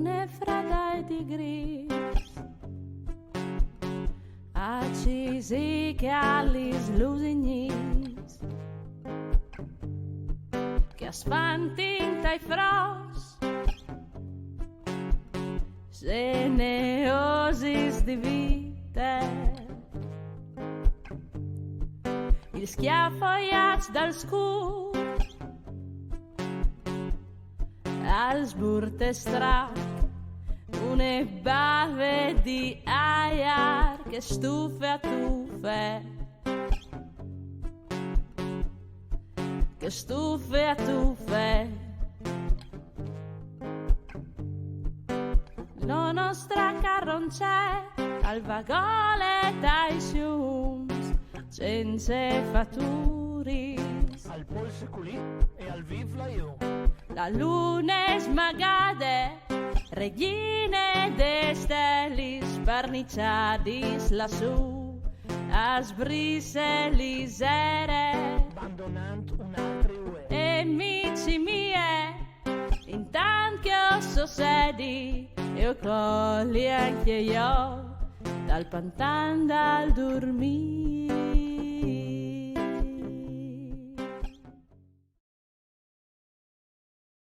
lune fredda e di gris, accisi che agli slusegnis, che sfantinta i fros, se ne osis di vite, il schiaffoiac dal scur, al sburtestrac, une bave di aiar che stufe a tuffe, che stufe a tuffe. La nostra carroncè al vagone dai siums, senza fatturis, al polso culì e al viv la io. la luna smagade, regine de stellis verniciadis lassù, as brise lisere, Abbandonant un altri ue. e amici mie, intanto che io sossedi, io colli anche io, dal pantan dal dormire.